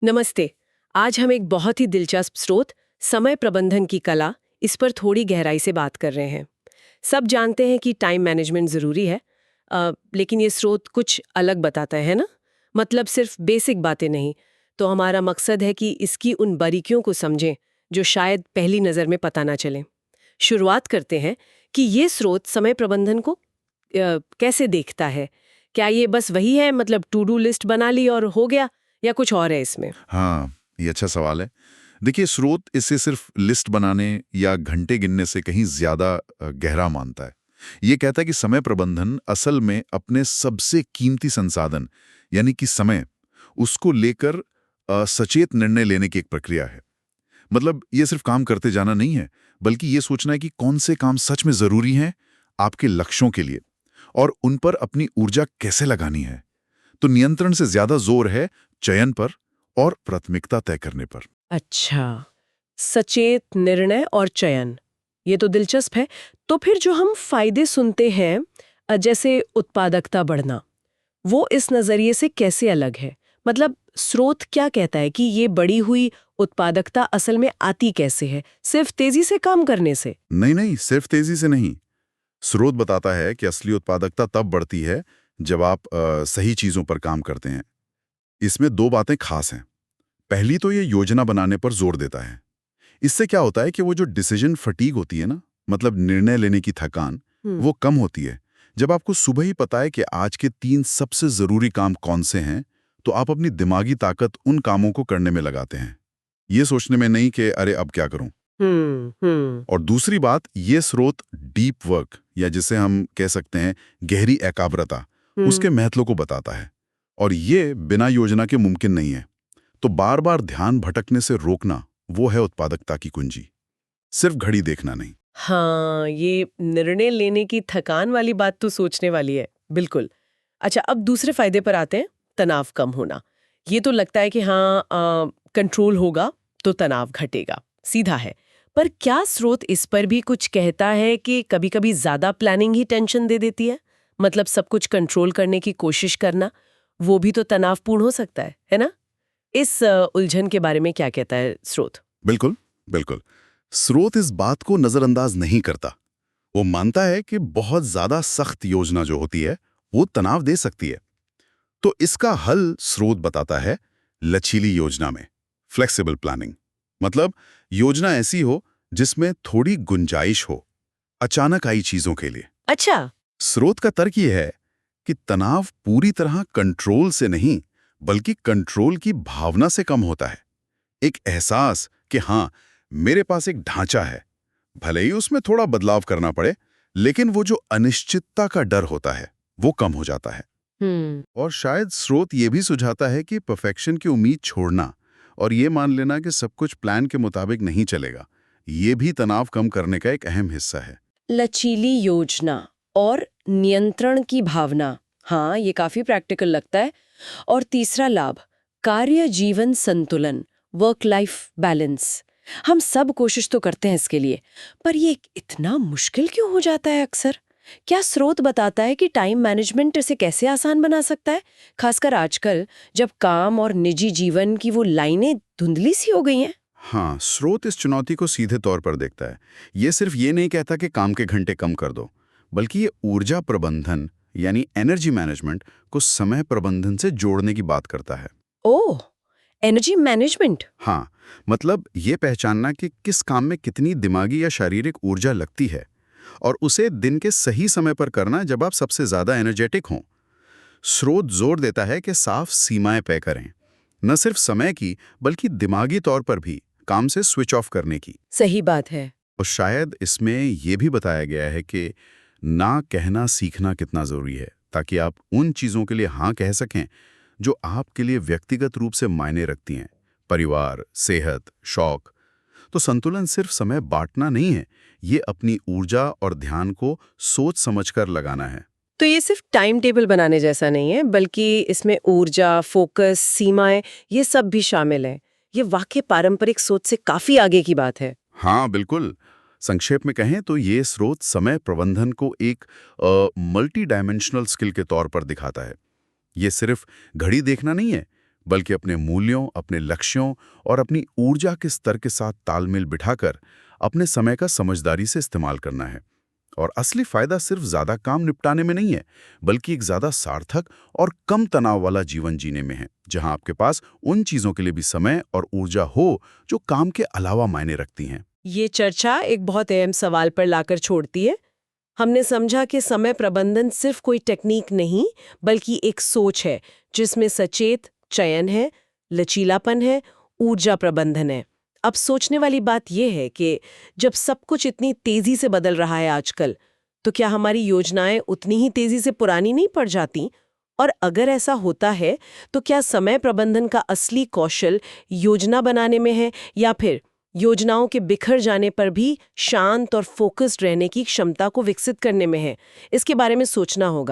नमस्ते। आज हम एक बहुत ही दिलचस्प स्रोत समय प्रबंधन की कला इस पर थोड़ी गहराई से बात कर रहे हैं। सब जानते हैं कि टाइम मैनेजमेंट ज़रूरी है, लेकिन ये स्रोत कुछ अलग बताता है ना। मतलब सिर्फ बेसिक बातें नहीं। तो हमारा मकसद है कि इसकी उन बारीकियों को समझें जो शायद पहली नज़र में पता ना चलें। शुरुआत करते हैं कि ये स्रोत समय प्रबंधन को कैसे देखता है। क्या ये बस वही है, मतलब टू डू लिस्ट बना ली और हो गया, या कुछ और है इसमें? हाँ, ये अच्छा सवाल है। देखिए, स्रोत इसे सिर्फ लिस्ट बनाने या घंटे गिनने से कहीं ज्यादा गहरा मानता है। ये कहता है कि समय प्रबंधन असल में अपने सबसे कीमती संसाधन यानी कि समय, उसको लेकर सचेत निर्णय लेने की एक प्रक्रिया है। मतलब ये सिर्फ काम करते जाना नहीं है, बल्कि ये सोचना है कि कौन से काम सच में जरूरी हैं आपके लक्ष्यों के लिए और उन पर अपनी ऊर्जा कैसे लगानी है। तो नियंत्रण से ज्यादा जोर है चयन पर और प्राथमिकता तय करने पर। अच्छा, सचेत निर्णय और चयन, ये तो दिलचस्प है। तो फिर जो हम फायदे सुनते हैं, जैसे उत्पादकता बढ़ना, वो इस नजरिए से कैसे अलग है? मतलब स्रोत क्या कहता है कि ये बढ़ी हुई उत्पादकता असल में आती कैसे है? सिर्फ तेजी से काम करने से? नहीं नहीं, सिर्फ तेजी से नहीं। स्रोत बताता है कि असली उत्पादकता तब बढ़ती है जब आप सही चीजों पर काम करते हैं। इसमें दो बातें खास हैं। पहली तो ये योजना बनाने पर जोर देता है। इससे क्या होता है कि वो जो डिसीजन फटीग होती है ना, मतलब निर्णय लेने की थकान, हम्म। वो कम होती है। जब आपको सुबह ही पता है कि आज के 3 सबसे जरूरी काम कौन से हैं, तो आप अपनी दिमागी ताकत उन कामों को करने में लगाते हैं, ये सोचने में नहीं कि अरे अब क्या करूं। हम्म। और दूसरी बात, ये स्रोत डीप वर्क या जिसे हम कह सकते हैं गहरी एकाग्रता, हम्म। उसके महत्व को बताता है। और ये बिना योजना के मुमकिन नहीं है। तो बार बार ध्यान भटकने से रोकना, वो है उत्पादकता की कुंजी, सिर्फ घड़ी देखना नहीं। हाँ, ये निर्णय लेने की थकान वाली बात तो सोचने वाली है, बिल्कुल। अच्छा, अब दूसरे फायदे पर आते हैं, तनाव कम होना। ये तो लगता है कि हाँ, कंट्रोल होगा तो तनाव घटेगा, सीधा है। पर क्या स्रोत इस पर भी कुछ कहता है कि कभी-कभी ज्यादा प्लानिंग ही टेंशन दे देती है? मतलब सब कुछ कंट्रोल करने की कोशिश करना, वो भी तो तनावपूर्ण हो सकता है ना? इस उलझन के बारे में क्या कहता है स्रोत? बिल्कुल, बिल्कुल। स्रोत इस बात को नजरअंदाज नहीं करता। वो मानता है कि बहुत ज्यादा सख्त योजना जो होती है, वो तनाव दे सकती है। तो इसका हल स्रोत बताता है लचीली योजना में, फ्लेक्सिबल प्लानिंग। मतलब योजना ऐसी हो जिसमें थोड़ी गुंजाइश हो अचानक आई चीजों के लिए। अच्छा। स्रोत का तर्क यह है कि तनाव पूरी तरह कंट्रोल से नहीं, बल्कि कंट्रोल की भावना से कम होता है। एक एहसास कि हाँ, मेरे पास एक ढांचा है, भले ही उसमें थोड़ा बदलाव करना पड़े, लेकिन वो जो अनिश्चितता का डर होता है, वो कम हो जाता है। हम्म। और शायद स्रोत ये भी सुझाता है कि परफेक्शन की उम्मीद छोड़ना और ये मान लेना कि सब कुछ प्लान के मुताबिक नहीं चलेगा, ये भी तनाव कम करने का एक अहम हिस्सा है। लचीली योजना और नियंत्रण की भावना, हाँ, ये काफी प्रैक्टिकल लगता है। और तीसरा लाभ, कार्य जीवन संतुलन, वर्क लाइफ बैलेंस। हम सब कोशिश तो करते हैं इसके लिए, पर ये इतना मुश्किल क्यों हो जाता है अक्सर? क्या स्रोत बताता है कि टाइम मैनेजमेंट इसे कैसे आसान बना सकता है, खासकर आजकल जब काम और निजी जीवन की वो लाइनें धुंधली सी हो गई हैं? हाँ, स्रोत इस चुनौती को सीधे तौर पर देखता है। ये सिर्फ ये नहीं कहता कि काम के घंटे कम कर दो, बल्कि ये ऊर्जा प्रबंधन यानी एनर्जी मैनेजमेंट को समय प्रबंधन से जोड़ने की बात करता है। ओह, एनर्जी मैनेजमेंट। हाँ, मतलब ये पहचानना कि किस काम में कितनी दिमागी या शारीरिक ऊर्जा लगती है और उसे दिन के सही समय पर करना जब आप सबसे ज्यादा एनर्जेटिक हों। स्रोत जोर देता है कि साफ सीमाएं तय करें, न सिर्फ समय की बल्कि दिमागी तौर पर भी काम से स्विच ऑफ करने की। सही बात है। और शायद इसमें यह भी बताया गया है कि ना कहना सीखना कितना जरूरी है, ताकि आप उन चीजों के लिए हाँ कह सकें जो आपके लिए व्यक्तिगत रूप से मायने रखती हैं, परिवार, सेहत, शौक। तो संतुलन सिर्फ समय बांटना नहीं है, ये अपनी ऊर्जा और ध्यान को सोच समझकर लगाना है। तो ये सिर्फ टाइम टेबल बनाने जैसा नहीं है, बल्कि इसमें ऊर्जा, फोकस, सीमाएं, ये सब भी शामिल है। ये वाकई पारंपरिक सोच से काफी आगे की बात है। हाँ, बिल्कुल। संक्षेप में कहें तो ये स्रोत समय प्रबंधन को एक मल्टी डायमेंशनल स्किल के तौर पर दिखाता है। ये सिर्फ घड़ी देखना नहीं है, बल्कि अपने मूल्यों, अपने लक्ष्यों और अपनी ऊर्जा के स्तर के साथ तालमेल बिठाकर अपने समय का समझदारी से इस्तेमाल करना है। और असली फायदा सिर्फ ज्यादा काम निपटाने में नहीं है, बल्कि एक ज्यादा सार्थक और कम तनाव वाला जीवन जीने में है, जहां आपके पास उन चीजों के लिए भी समय और ऊर्जा हो जो काम के अलावा मायने रखती हैं। ये चर्चा एक बहुत अहम सवाल पर लाकर छोड़ती है। हमने समझा कि समय प्रबंधन सिर्फ कोई टेक्निक नहीं, बल्कि एक सोच है जिसमें सचेत चयन है, लचीलापन है, ऊर्जा प्रबंधन है। अब सोचने वाली बात यह है कि जब सब कुछ इतनी तेजी से बदल रहा है आजकल, तो क्या हमारी योजनाएं उतनी ही तेजी से पुरानी नहीं पड़ जाती? और अगर ऐसा होता है, तो क्या समय प्रबंधन का असली कौशल योजना बनाने में है, या फिर योजनाओं के बिखर जाने पर भी शांत और फोकस्ड रहने की क्षमता को विकसित करने में है? इसके बारे में सोचना होगा।